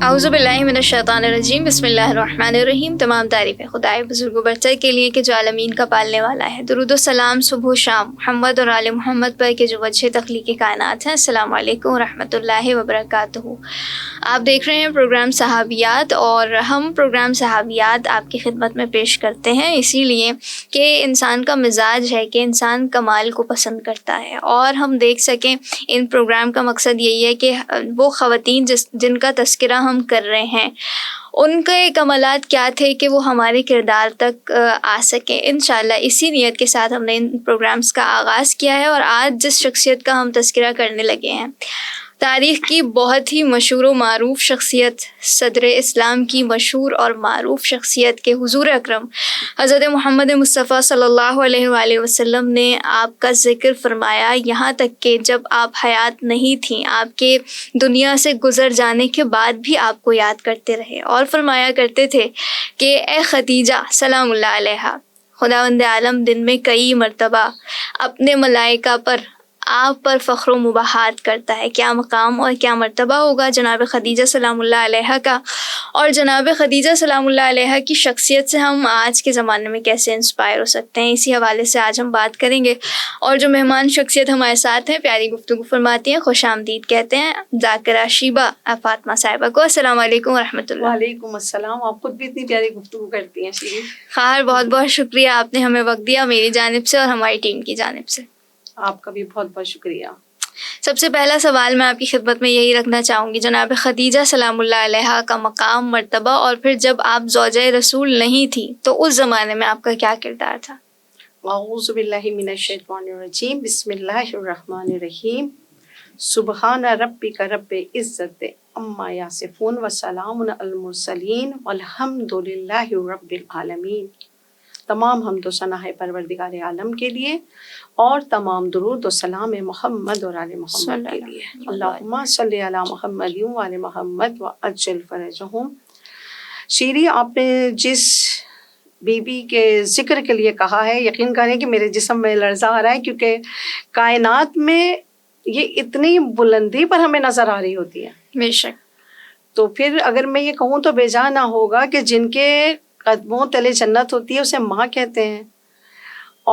اعوذ باللہ من الشیطان الرجیم، بسم اللہ الرحمن الرحیم۔ تمام تعریفیں خدائے بزرگ و برتر کے لیے کہ جو عالمین کا پالنے والا ہے۔ درود و سلام صبح و شام محمد اور آل محمد پر کہ جو وجہ تخلیق کائنات ہیں۔ السلام علیکم ورحمۃ اللہ وبرکاتہ۔ آپ دیکھ رہے ہیں پروگرام صحابیات، اور ہم پروگرام صحابیات آپ کی خدمت میں پیش کرتے ہیں اسی لیے کہ انسان کا مزاج ہے کہ انسان کمال کو پسند کرتا ہے، اور ہم دیکھ سکیں ان پروگرام کا مقصد یہی ہے کہ وہ خواتین جن کا تذکرہ ہم کر رہے ہیں ان کے کمالات کیا تھے کہ وہ ہمارے کردار تک آ سکیں۔ انشاءاللہ اسی نیت کے ساتھ ہم نے ان پروگرامز کا آغاز کیا ہے، اور آج جس شخصیت کا ہم تذکرہ کرنے لگے ہیں، تاریخ کی بہت ہی مشہور و معروف شخصیت، صدر اسلام کی مشہور اور معروف شخصیت کے حضور اکرم حضرت محمد مصطفیٰ صلی اللہ علیہ وآلہ وسلم نے آپ کا ذکر فرمایا، یہاں تک کہ جب آپ حیات نہیں تھیں، آپ کے دنیا سے گزر جانے کے بعد بھی آپ کو یاد کرتے رہے، اور فرمایا کرتے تھے کہ اے خدیجہ سلام اللہ علیہا، خداوند عالم دن میں کئی مرتبہ اپنے ملائکہ پر آپ پر فخر و مباحات کرتا ہے۔ کیا مقام اور کیا مرتبہ ہوگا جناب خدیجہ سلام اللہ علیہا کا، اور جناب خدیجہ سلام اللہ علیہا کی شخصیت سے ہم آج کے زمانے میں کیسے انسپائر ہو سکتے ہیں، اسی حوالے سے آج ہم بات کریں گے۔ اور جو مہمان شخصیت ہمارے ساتھ ہیں، پیاری گفتگو فرماتی ہیں، خوش آمدید کہتے ہیں ذاکرہ شیبہ فاطمہ صاحبہ کو۔ السلام علیکم ورحمۃ اللہ۔ وعلیکم السلام۔ آپ خود بھی اتنی پیاری گفتگو کرتی ہیں شیری۔ خیر، بہت بہت شکریہ، آپ نے ہمیں وقت دیا میری جانب سے اور ہماری ٹیم کی جانب سے۔ آپ کا بھی بہت بہت شکریہ۔ سب سے پہلا سوال میں آپ کی خدمت میں یہی رکھنا چاہوں گی، جناب خدیجہ سلام اللہ علیہا کا مقام، مرتبہ، اور پھر جب آپ زوجہ رسول نہیں تھی تو اس زمانے میں آپ کا کیا کردار تھا؟ اعوذ باللہ من الشیطان الرجیم، بسم اللہ الرحمن الرحیم۔ سبحان ربک رب العزت عما یصفون وسلام علی المرسلین والحمد للہ رب العالمین۔ تمام حمد و ثنا ہے پروردگار عالم کے لیے، اور تمام درود و سلام محمد اور آل محمد کے لیے۔ اللہم صلی علی محمد و آل محمد وعجل فرجہم۔ شیری، آپ نے جس بی بی کے ذکر کے لیے کہا ہے، یقین کریں کہ میرے جسم میں لرزہ آ رہا ہے، کیونکہ کائنات میں یہ اتنی بلندی پر ہمیں نظر آ رہی ہوتی ہے۔ بے شک۔ تو پھر اگر میں یہ کہوں تو بے جا نہ ہوگا کہ جن کے قدموں تلے جنت ہوتی ہے اسے ماں کہتے ہیں،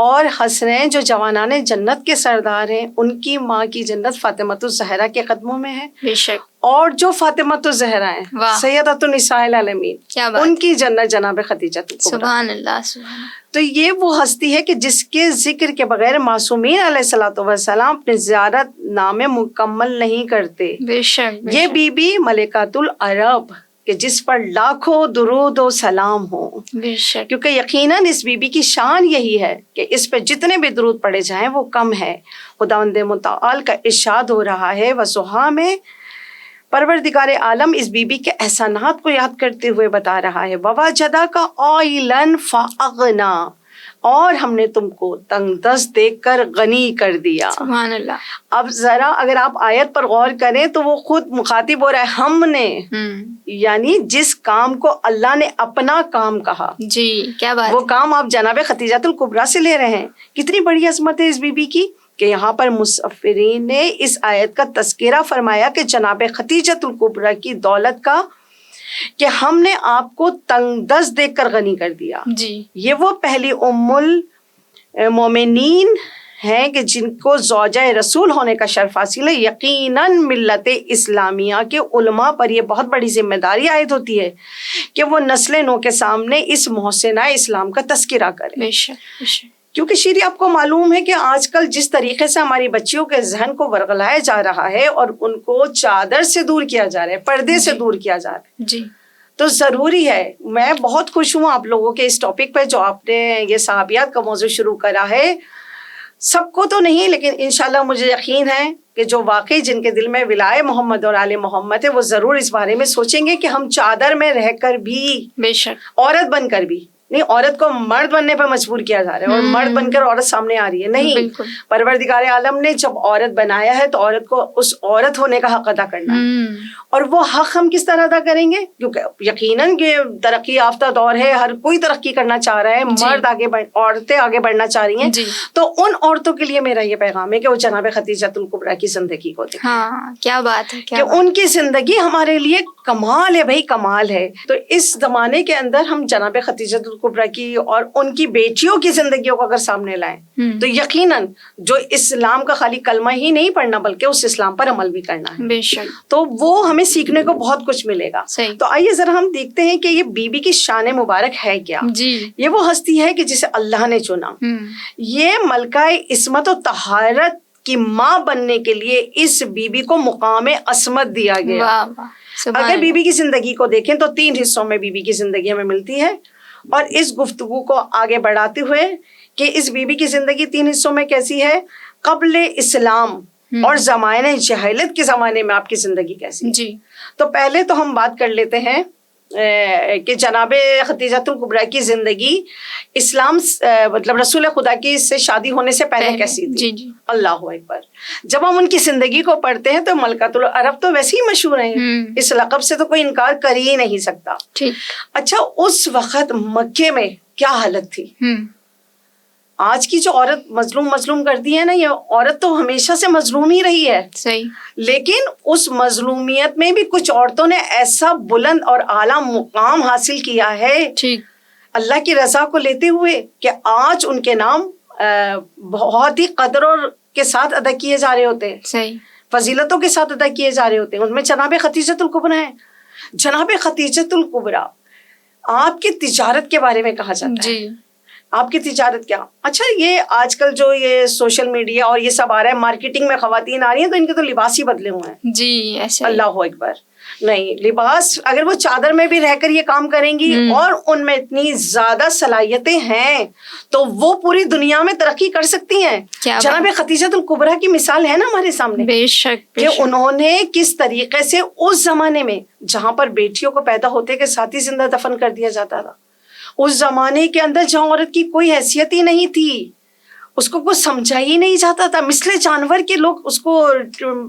اور حسنین جو جوانان جنت کے سردار ہیں ان کی ماں کی جنت فاطمۃ الزہرا کے قدموں میں ہے۔ بے شک۔ اور جو فاطمۃ الزہرا ہیں، سیدۃ النساء العالمین، ان کی جنت جناب خدیجہ الکبریٰ۔ سبحان اللہ، سبحان اللہ۔ تو یہ وہ ہستی ہے کہ جس کے ذکر کے بغیر معصومین علیہ الصلوۃ والسلام اپنی زیارت نامے مکمل نہیں کرتے۔ بے شک۔ یہ بی بی ملکۃ العرب کہ جس پر لاکھوں درود و سلام ہو، بے شک، کیونکہ یقیناً اس بی بی کی شان یہی ہے کہ اس پہ جتنے بھی درود پڑے جائیں وہ کم ہے۔ خداوند متعال کا ارشاد ہو رہا ہے وضحیٰ میں، پروردگار عالم اس بی بی کے احسانات کو یاد کرتے ہوئے بتا رہا ہے وَوَجَدَكَ عَائِلًا فَأَغْنَىٰ، اور ہم نے تم کو تنگ دست دیکھ کر غنی کر دیا۔ سبحان اللہ۔ اب ذرا اگر آپ آیت پر غور کریں تو وہ خود مخاطب ہو رہا ہے ہم نے، یعنی جس کام کو اللہ نے اپنا کام کہا، جی کیا بات، وہ کام آپ جناب خدیجہ الکبریٰ سے لے رہے ہیں۔ کتنی بڑی عظمت ہے اس بی بی کی کہ یہاں پر مصفرین نے اس آیت کا تذکرہ فرمایا کہ جناب خدیجہ الکبریٰ کی دولت کا، کہ ہم نے آپ کو تنگ دست دیکھ کر غنی کر دیا۔ جی، یہ وہ پہلی ام المومنین ہیں کہ جن کو زوجہ رسول ہونے کا شرف حاصل ہے۔ یقیناً ملت اسلامیہ کے علماء پر یہ بہت بڑی ذمہ داری عائد ہوتی ہے کہ وہ نسل نو کے سامنے اس محسنہ اسلام کا تذکرہ کریں۔ بے شک، بے شک۔ کیونکہ شیری، آپ کو معلوم ہے کہ آج کل جس طریقے سے ہماری بچیوں کے ذہن کو ورگلایا جا رہا ہے اور ان کو چادر سے دور کیا جا رہا ہے، پردے سے دور کیا جا رہا ہے، جی، تو ضروری ہے، میں بہت خوش ہوں آپ لوگوں کے اس ٹاپک پہ جو آپ نے یہ صحابیات کا موضوع شروع کرا ہے۔ سب کو تو نہیں، لیکن انشاءاللہ مجھے یقین ہے کہ جو واقعی جن کے دل میں ولائے محمد اور آل محمد ہے وہ ضرور اس بارے میں سوچیں گے کہ ہم چادر میں رہ کر بھی، بے شک، عورت بن کر بھی نہیں عورت کو مرد بننے پہ مجبور کیا جا رہا ہے اور مرد بن کر عورت سامنے آ رہی ہے. نہیں, پروردگار عالم نے جب عورت بنایا ہے تو عورت کو اس عورت ہونے کا حق ادا کرنا ہے. اور وہ حق ہم کس طرح ادا کریں گے؟ کیونکہ یقیناً کہ ترقی یافتہ دور ہے, ہر کوئی ترقی کرنا چاہ رہا ہے, مرد عورتیں آگے بڑھنا چاہ رہی ہیں. تو ان عورتوں کے لیے میرا یہ پیغام ہے کہ وہ جناب خدیجۃ الکبریٰ کی زندگی کو دیکھیں. ہاں کیا بات ہے, کہ ان کی زندگی ہمارے لیے کمال ہے بھائی, کمال ہے. تو اس زمانے کے اندر ہم جناب خدیجۃ الکبریٰ کی اور ان کی بیٹیوں کی زندگیوں کو اگر سامنے لائیں تو یقیناً جو اسلام کا خالی کلمہ ہی نہیں پڑھنا بلکہ اس اسلام پر عمل بھی کرنا ہے, بے شک, تو وہ ہمیں سیکھنے کو بہت کچھ ملے گا. تو آئیے ذرا ہم دیکھتے ہیں کہ یہ بی بی کی شان مبارک ہے کیا. یہ وہ ہستی ہے کہ جسے اللہ نے چنا. یہ ملکہ عصمت و طہارت کی ماں بننے کے لیے اس بی بی کو مقام عصمت دیا گیا. اگر بی بی کی زندگی کو دیکھیں تو 3 حصوں میں بی بی کی زندگی ہمیں ملتی ہے. اور اس گفتگو کو آگے بڑھاتے ہوئے کہ اس بی بی کی زندگی 3 حصوں میں کیسی ہے, قبل اسلام اور زمانے جہالت کے زمانے میں آپ کی زندگی کیسی ہے. تو پہلے تو ہم بات کر لیتے ہیں کہ جناب خدیجۃ الکبریٰ کی زندگی اسلام مطلب رسول خدا کی سے شادی ہونے سے پہلے کیسی تھی. اللہ اکبر. جب ہم ان کی زندگی کو پڑھتے ہیں تو ملکۃ العرب تو ویسے ہی مشہور ہیں, اس لقب سے تو کوئی انکار کر ہی نہیں سکتا. اچھا, اس وقت مکے میں کیا حالت تھی؟ آج کی جو عورت مظلوم کرتی ہے نا, یہ عورت تو ہمیشہ سے مظلوم ہی رہی ہے. صحیح. لیکن اس مظلومیت میں بھی کچھ عورتوں نے ایسا بلند اور اعلیٰ مقام حاصل کیا ہے اللہ کی رضا کو لیتے ہوئے کہ آج ان کے نام بہت ہی قدر اور کے ساتھ ادا کیے جا رہے ہوتے ہیں. صحیح. فضیلتوں کے ساتھ ادا کیے جا رہے ہوتے ہیں. ان میں جناب خدیجۃ الکبریٰ ہے. جناب خدیجۃ الکبریٰ آپ کی تجارت کے بارے میں کہا جاتا ہے. آپ کی تجارت کیا؟ اچھا, یہ آج کل جو یہ سوشل میڈیا اور یہ سب آ رہا ہے, مارکیٹنگ میں خواتین آ رہی ہیں تو ان کے تو لباس ہی بدلے ہوئے ہیں. جی ایسے. اللہ اکبر. نہیں, لباس اگر وہ چادر میں بھی رہ کر یہ کام کریں گی اور ان میں اتنی زیادہ صلاحیتیں ہیں تو وہ پوری دنیا میں ترقی کر سکتی ہیں. جناب خدیجۃ الکبریٰ کی مثال ہے نا ہمارے سامنے. بے شک. کہ انہوں نے کس طریقے سے اس زمانے میں جہاں پر بیٹیوں کو پیدا ہوتے کے ساتھ ہی زندہ دفن کر دیا جاتا تھا, اس زمانے کے اندر جہاں عورت کی کوئی حیثیت ہی نہیں تھی, اس کو کچھ سمجھا ہی نہیں جاتا تھا, مثل جانور کے لوگ اس کو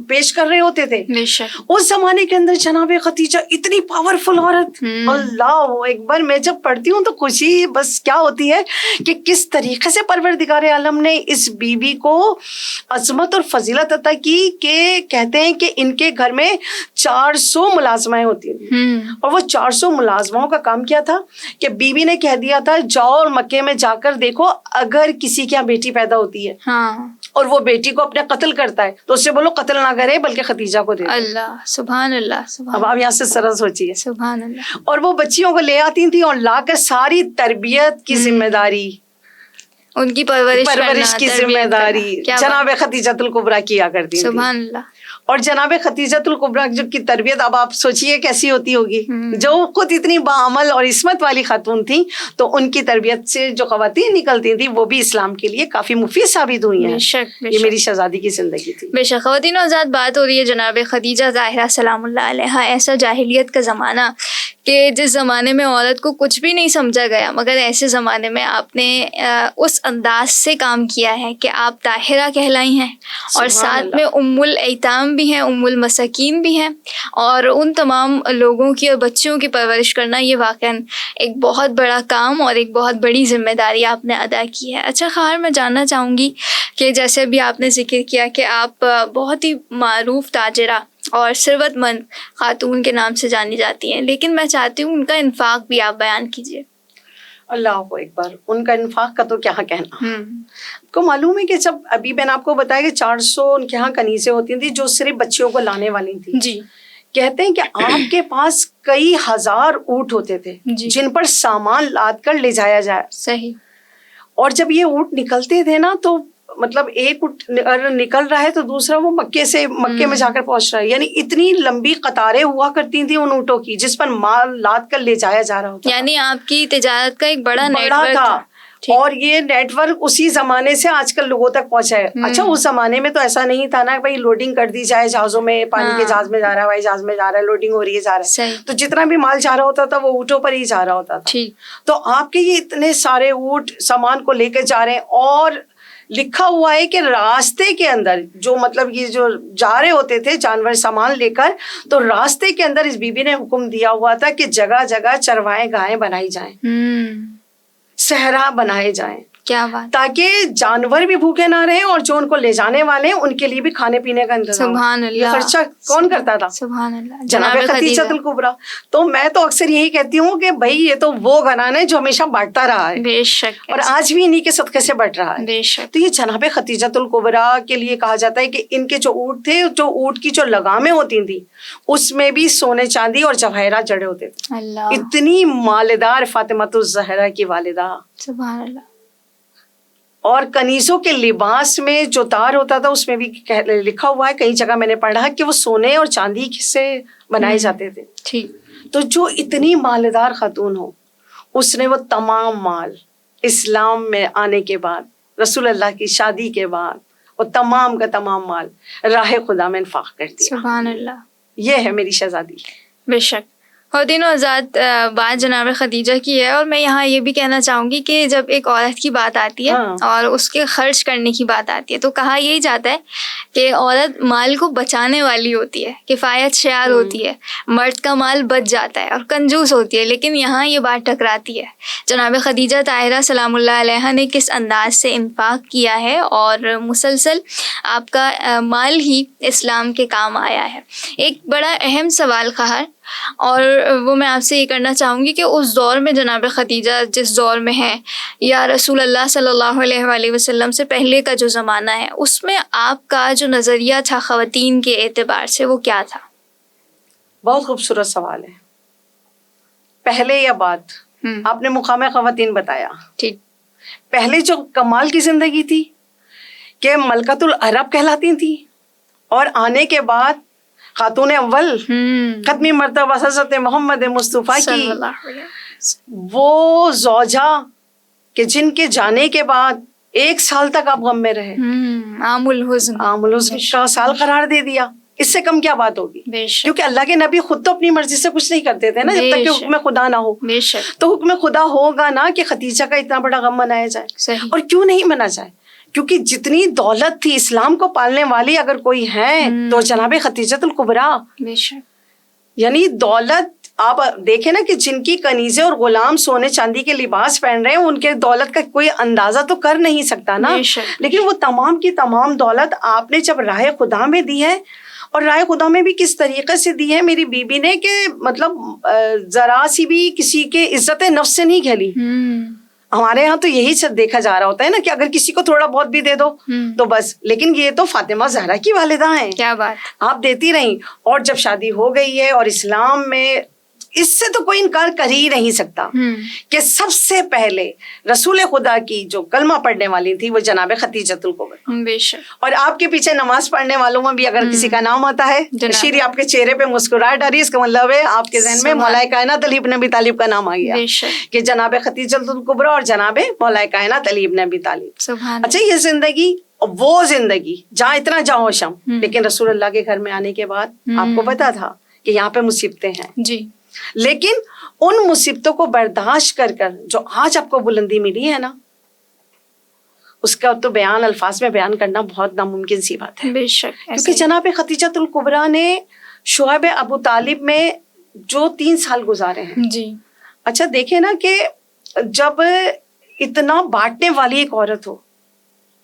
پیش کر رہے ہوتے تھے. اس زمانے کے اندر جناب خدیجہ اتنی پاورفل عورت. اللہ اکبر. میں جب پڑھتی ہوں تو خوشی بس کیا ہوتی ہے کہ کس طریقے سے پروردگار عالم نے اس بی بی کو عظمت اور فضیلت عطا کی کہ کہتے ہیں کہ ان کے گھر میں 400 ملازمائیں ہوتی ہیں. اور وہ 400 ملازماؤں کا کام کیا تھا کہ بی بی نے کہہ دیا تھا جاؤ اور مکے میں جا کر دیکھو اگر کسی کے یہاں بیٹی پیدا ہوتی ہے اور وہ بیٹی کو اپنے قتل کرتا ہے تو اس سے بولو قتل نہ کرے بلکہ خدیجہ کو دے. اللہ سبحان اللہ. اب آپ یہاں سے سرس سوچیے. سبحان اللہ. اور وہ بچیوں کو لے آتی تھیں اور لا کر ساری تربیت کی ذمہ داری, ان کی پرورش کی ذمہ داری جناب خدیجۃ الکبریٰ کیا کرتی. سبحان اللہ. اور جناب خدیجۃ الکبریٰ کی تربیت اب آپ سوچیے کیسی ہوتی ہوگی, جو خود اتنی باعمل اور عصمت والی خاتون تھیں تو ان کی تربیت سے جو خواتین نکلتی تھیں وہ بھی اسلام کے لیے کافی مفید ثابت ہوئی ہیں. یہ میری شہزادی کی زندگی تھی. بے شک. خواتین و حضرات, بات ہو رہی ہے جناب خدیجہ ظاہرہ سلام اللہ علیہا. ایسا جاہلیت کا زمانہ کہ جس زمانے میں عورت کو کچھ بھی نہیں سمجھا گیا, مگر ایسے زمانے میں آپ نے اس انداز سے کام کیا ہے کہ آپ طاہرہ کہلائی ہیں اور ساتھ میں ام الایتام بھی ہیں, ام المساکین بھی ہیں, اور ان تمام لوگوں کی اور بچوں کی پرورش کرنا یہ واقعاً ایک بہت بڑا کام اور ایک بہت بڑی ذمہ داری آپ نے ادا کی ہے. اچھا خیر, میں جاننا چاہوں گی کہ جیسے بھی آپ نے ذکر کیا کہ آپ بہت ہی معروف تاجرہ اور ثروت مند خاتون کے نام سے جانی جاتی ہیں, لیکن میں چاہتی ہوں ان کا انفاق بھی آپ بیان کیجیے. اللہ اکبر. ان کا انفاق کا تو کیا کہنا. کو معلوم ہے کہ جب ابھی میں نے آپ کو بتایا کہ 400 ان کے یہاں کنیزیں ہوتی تھیں جو صرف بچیوں کو لانے والی تھیں. جی. کہتے ہیں کہ آپ کے پاس کئی ہزار اونٹ ہوتے تھے جن پر سامان لاد کر لے جایا جائے. صحیح. اور جب یہ اونٹ نکلتے تھے نا تو مطلب ایک اونٹ نکل رہا ہے تو دوسرا وہ مکے میں جا کر پہنچ رہا ہے, یعنی اتنی لمبی قطاریں ہوا کرتی تھیں ان اونٹوں کی جس پر مال لاد کر لے جایا جا رہا ہوتا. یعنی آپ کی تجارت کا ایک بڑا نیٹ ورک تھا. اور یہ نیٹ ورک اسی زمانے سے آج کل لوگوں تک پہنچا ہے. اچھا اس زمانے میں تو ایسا نہیں تھا نا بھائی لوڈنگ کر دی جائے جہازوں میں, پانی کے جہاز میں جا رہا ہے, ہوائی جہاز میں جا رہا ہے, لوڈنگ ہو رہی ہے جا رہا ہے, تو جتنا بھی مال جا رہا ہوتا تھا وہ اونٹوں پر ہی جا رہا ہوتا تھا. تو آپ کے یہ اتنے سارے اونٹ سامان کو لے کے جا رہے ہیں, اور لکھا ہوا ہے کہ راستے کے اندر جو مطلب یہ جو جا رہے ہوتے تھے جانور سامان لے کر, تو راستے کے اندر اس بی بی نے حکم دیا ہوا تھا کہ جگہ جگہ چروائے گائیں بنائی جائیں, صحرا بنائے جائیں, کیا بات, تاکہ جانور بھی بھوکے نہ رہیں اور جو ان کو لے جانے والے ہیں ان کے لیے بھی کھانے پینے کا انتظام. سبحان اللہ. یہ خرچہ کون کرتا تھا؟ سبحان اللہ, جناب خدیجہ الکبریٰ. تو میں تو اکثر یہی کہتی ہوں کہ بھائی یہ تو وہ گھرانہ ہے جو ہمیشہ بانٹتا رہا ہے, بے شک, اور آج بھی انہی کے صدقے سے بٹ رہا ہے. بے شک. تو یہ جناب خدیجہ الکبریٰ کے لیے کہا جاتا ہے کہ ان کے جو اونٹ تھے, جو اونٹ کی جو لگامیں ہوتی تھیں اس میں بھی سونے چاندی اور جواہرات جڑے ہوتے تھے. اللہ, اتنی مالدار فاطمۃ الزہرا کی والدہ. سبحان اللہ. اور کنیزوں کے لباس میں جو تار ہوتا تھا اس میں بھی لکھا ہوا ہے, کئی جگہ میں نے پڑھا کہ وہ سونے اور چاندی سے بنائے جاتے تھے. ٹھیک. تو جو اتنی مالدار خاتون ہو, اس نے وہ تمام مال اسلام میں آنے کے بعد, رسول اللہ کی شادی کے بعد, وہ تمام کا تمام مال راہ خدا میں انفاق کر دیا. سبحان اللہ. یہ ہے میری شہزادی. بے شک. خواتین و حضرات, بات جناب خدیجہ کی ہے, اور میں یہاں یہ بھی کہنا چاہوں گی کہ جب ایک عورت کی بات آتی ہے اور اس کے خرچ کرنے کی بات آتی ہے تو کہا یہی جاتا ہے کہ عورت مال کو بچانے والی ہوتی ہے, کفایت شعار ہوتی ہے, مرد کا مال بچ جاتا ہے اور کنجوس ہوتی ہے. لیکن یہاں یہ بات ٹکراتی ہے. جناب خدیجہ طاہرہ سلام اللہ علیہا نے کس انداز سے انفاق کیا ہے, اور مسلسل آپ کا مال ہی اسلام کے کام آیا ہے. ایک بڑا اہم سوال خواہر, اور وہ میں آپ سے یہ کرنا چاہوں گی کہ اس دور میں جناب خدیجہ جس دور میں ہے, یا رسول اللہ صلی اللہ علیہ وآلہ وسلم سے پہلے کا جو زمانہ ہے, اس میں آپ کا جو نظریہ تھا خواتین کے اعتبار سے وہ کیا تھا؟ بہت خوبصورت سوال ہے. پہلے یا بات, آپ نے مقام خواتین بتایا. ٹھیک. پہلے جو کمال کی زندگی تھی کہ ملکۃ العرب کہلاتی تھی, اور آنے کے بعد خاتون اول ختمی مرتبہ حضرت محمد مصطفیٰ کی وہ زوجہ کہ جن کے جانے کے بعد 1 سال تک آپ غم میں رہے, عام الحزن کا سال قرار دے دیا. اس سے کم کیا بات ہوگی؟ کیونکہ اللہ کے نبی خود تو اپنی مرضی سے کچھ نہیں کرتے تھے نا, جب تک کہ حکم خدا نہ ہو. تو حکم خدا ہوگا نا کہ خدیجہ کا اتنا بڑا غم منایا جائے. اور کیوں نہیں منا جائے, کیونکہ جتنی دولت تھی اسلام کو پالنے والی اگر کوئی ہے تو جناب خدیجہ الکبریٰ. یعنی دولت آپ دیکھیں نا کہ جن کی کنیزیں اور غلام سونے چاندی کے لباس پہن رہے ہیں, ان کے دولت کا کوئی اندازہ تو کر نہیں سکتا نا. لیکن وہ تمام کی تمام دولت آپ نے جب راہ خدا میں دی ہے, اور راہ خدا میں بھی کس طریقے سے دی ہے میری بیوی نے, کہ مطلب ذرا سی بھی کسی کے عزت نفس سے نہیں کھیلی. ہمارے یہاں تو یہی دیکھا جا رہا ہوتا ہے نا کہ اگر کسی کو تھوڑا بہت بھی دے دو تو بس, لیکن یہ تو فاطمہ زہرا کی والدہ ہیں. کیا بات, آپ دیتی رہیں, اور جب شادی ہو گئی ہے اور اسلام میں اس سے تو کوئی انکار کر ہی نہیں سکتا کہ سب سے پہلے رسول خدا کی جو کلمہ پڑھنے والی تھی وہ جناب خدیجہ الکبریٰ. اور آپ کے پیچھے نماز پڑھنے والوں میں بھی اگر کسی کا نام آتا ہے, شیری آپ کے چہرے پہ مسکراہٹ آ رہی ہے, اس کا مطلب ہے آپ کے ذہن میں مولا کائنات علی بن ابی طالب کا نام آ گیا کہ جناب خدیجہ الکبریٰ اور جناب مولا کائنات علی بن ابی طالب. اچھا, یہ زندگی وہ زندگی جہاں اتنا جاؤ شم, لیکن رسول اللہ کے گھر میں آنے کے بعد آپ کو پتا تھا کہ یہاں پہ مصیبتیں ہیں جی, لیکن ان مصیبتوں کو برداشت کر کر جو آج آپ کو بلندی ملی ہے نا, اس کا تو بیان الفاظ میں بیان کرنا بہت ناممکن سی بات ہے. بے شک, کیونکہ جناب خدیجہ الکبریٰ نے شعیب ابو طالب میں جو 3 سال گزارے ہیں جی. اچھا دیکھیں نا کہ جب اتنا بانٹنے والی ایک عورت ہو,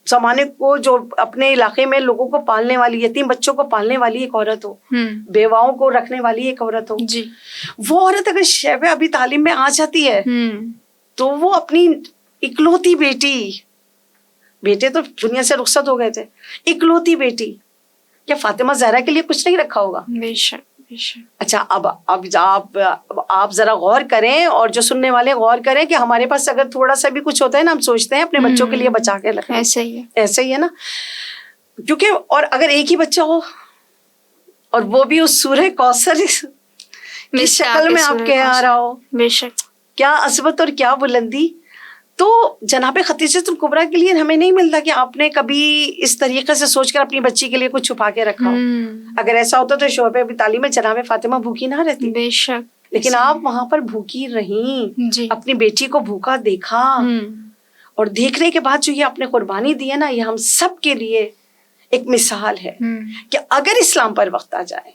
زمانے کو جو اپنے علاقے میں لوگوں کو پالنے والی, یتیم بچوں کو پالنے والی ایک عورت ہو, بیواؤں کو رکھنے والی ایک عورت ہو جی, وہ عورت اگر شعیب ابی طالب میں آ جاتی ہے تو وہ اپنی اکلوتی بیٹے تو دنیا سے رخصت ہو گئے تھے, اکلوتی بیٹی, کیا فاطمہ زہرا کے لیے کچھ نہیں رکھا ہوگا؟ بے شک. اچھا, اب آپ ذرا غور کریں, اور جو سننے والے غور کریں کہ ہمارے پاس اگر تھوڑا سا بھی کچھ ہوتا ہے نا, ہم سوچتے ہیں اپنے بچوں کے لیے بچا کے رکھیں. ایسے ہی ہے نا, کیونکہ اور اگر ایک ہی بچہ ہو اور وہ بھی اس سورہ کوثر کی شکل میں آپ کے آ رہا ہو, بے شک, کیا عظمت اور کیا بلندی. تو جناب خدیجۃ الکبریٰ کے لیے ہمیں نہیں ملتا کہ آپ نے کبھی اس طریقے سے سوچ کر اپنی بچی کے لیے کچھ چھپا کے رکھا ہو. اگر ایسا ہوتا تو شعب ابی طالب میں جناب فاطمہ بھوکی نہ رہتی. بے شک. لیکن آپ وہاں پر بھوکی رہیں, جی. اپنی بیٹی کو بھوکا دیکھا, اور دیکھنے کے بعد جو یہ آپ نے قربانی دی ہے نا, یہ ہم سب کے لیے ایک مثال ہے کہ اگر اسلام پر وقت آ جائے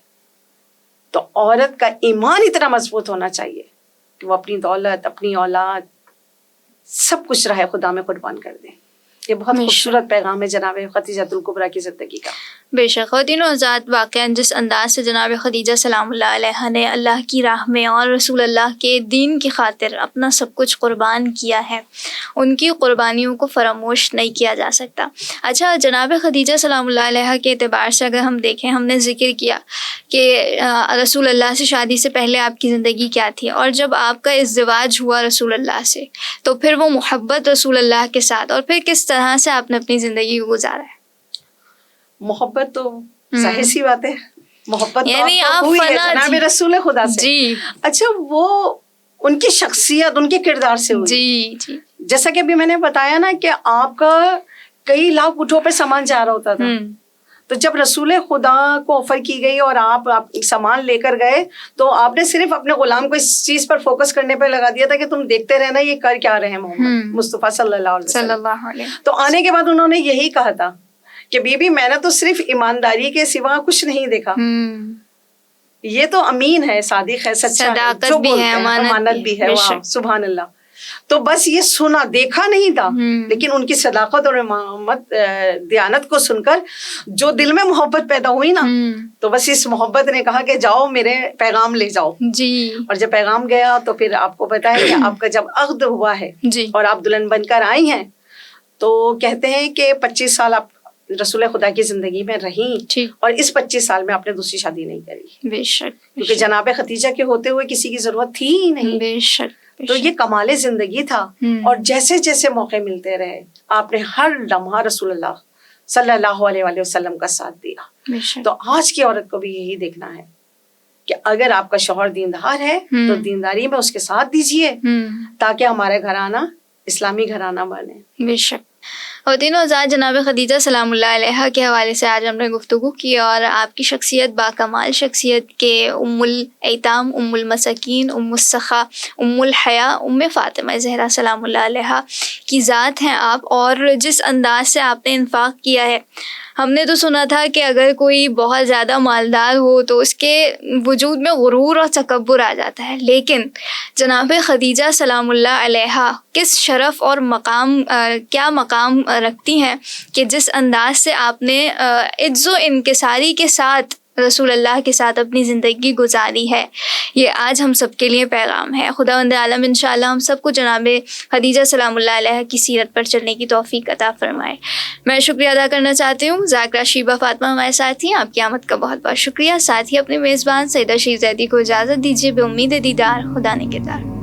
تو عورت کا ایمان اتنا مضبوط ہونا چاہیے کہ وہ اپنی دولت, اپنی اولاد, سب کچھ راہ خدا میں قربان کر دیں. یہ بہت خوبصورت پیغام ہے جناب خدیجۃ الکبریٰ کی زندگی کا. بے شک. خواتین و حضرات, واقعاً جس انداز سے جناب خدیجہ سلام اللہ علیہ نے اللہ کی راہ میں اور رسول اللہ کے دین کی خاطر اپنا سب کچھ قربان کیا ہے, ان کی قربانیوں کو فراموش نہیں کیا جا سکتا. اچھا, جناب خدیجہ سلام اللہ علیہ کے اعتبار سے اگر ہم دیکھیں, ہم نے ذکر کیا کہ رسول اللہ سے شادی سے پہلے آپ کی زندگی کیا تھی, اور جب آپ کا ازدواج ہوا رسول اللہ سے تو پھر وہ محبت رسول اللہ کے ساتھ, اور پھر کس طرح سے آپ نے اپنی زندگی کو گزارا ہے. محبت تو ظاہر سی بات ہے, محبت یعنی تو ہوئی ہے جناب رسول خدا سے. جی. اچھا, وہ ان کی شخصیت, ان کے کردار سے ہوئی. جی جی. جیسا کہ ابھی میں نے بتایا نا کہ آپ کا کئی لاکھ اٹھوں پہ سامان جا رہا ہوتا تھا, تو جب رسول خدا کو آفر کی گئی اور آپ سامان لے کر گئے تو آپ نے صرف اپنے غلام کو اس چیز پر فوکس کرنے پہ لگا دیا تھا کہ تم دیکھتے رہنا یہ کر کیا رہے ہیں محمد مصطفیٰ صلی اللہ علیہ وسلم. تو آنے کے بعد انہوں نے یہی کہا تھا کہ بی بی میں نے تو صرف ایمانداری کے سوا کچھ نہیں دیکھا, یہ تو امین ہے, صادق ہے, سچا ہے, جو بولتا ہے, امانت بھی ہے. واہ سبحان اللہ. تو بس یہ سنا, دیکھا نہیں تھا, لیکن ان کی صداقت اور امامت, دیانت کو سن کر جو دل میں محبت پیدا ہوئی نا, تو بس اس محبت نے کہا کہ جاؤ میرے پیغام لے جاؤ. جی. اور جب پیغام گیا تو پھر آپ کو پتا ہے کہ آپ کا جب عقد ہوا ہے اور آپ دلہن بن کر آئی ہیں, تو کہتے ہیں کہ 25 سال آپ رسول خدا کی زندگی میں رہیں, اور اس 25 سال میں آپ نے دوسری شادی نہیں کری. بے شک. کیونکہ جناب خدیجہ کے ہوتے ہوئے کسی کی ضرورت تھی ہی نہیں. بے شک. تو یہ کمال زندگی تھا, اور جیسے جیسے موقع ملتے رہے آپ نے ہر لمحہ رسول اللہ صلی اللہ علیہ وسلم کا ساتھ دیا. تو آج کی عورت کو بھی یہی دیکھنا ہے کہ اگر آپ کا شوہر دیندار ہے تو دینداری میں اس کے ساتھ دیجیے, تاکہ ہمارا گھرانہ اسلامی گھرانہ بنے. بے شک. اور تینوں حضرات, جناب خدیجہ سلام اللہ علیہ کے حوالے سے آج ہم نے گفتگو کی, اور آپ کی شخصیت باکمال شخصیت کے ام الایتام, ام المساکین, ام السخا, ام الحیا, ام فاطمہ زہرا سلام اللہ علیہ کی ذات ہیں آپ. اور جس انداز سے آپ نے انفاق کیا ہے, ہم نے تو سنا تھا کہ اگر کوئی بہت زیادہ مالدار ہو تو اس کے وجود میں غرور اور تکبر آ جاتا ہے, لیکن جناب خدیجہ سلام اللہ علیہ کس شرف اور مقام, کیا مقام رکھتی ہیں کہ جس انداز سے آپ نے عز و انکساری کے ساتھ رسول اللہ کے ساتھ اپنی زندگی گزاری ہے, یہ آج ہم سب کے لیے پیغام ہے. خداوند عالم انشاءاللہ ہم سب کو جناب خدیجہ سلام اللہ علیہ کی سیرت پر چلنے کی توفیق عطا فرمائے. میں شکریہ ادا کرنا چاہتی ہوں ذاکرہ شیبہ فاطمہ ہمارے ساتھ ہیں, آپ کی آمد کا بہت بہت شکریہ. ساتھ ہی اپنے میزبان سیدہ شیخ زیدی کو اجازت دیجیے, بے امید دیدار, خدا نگہدار.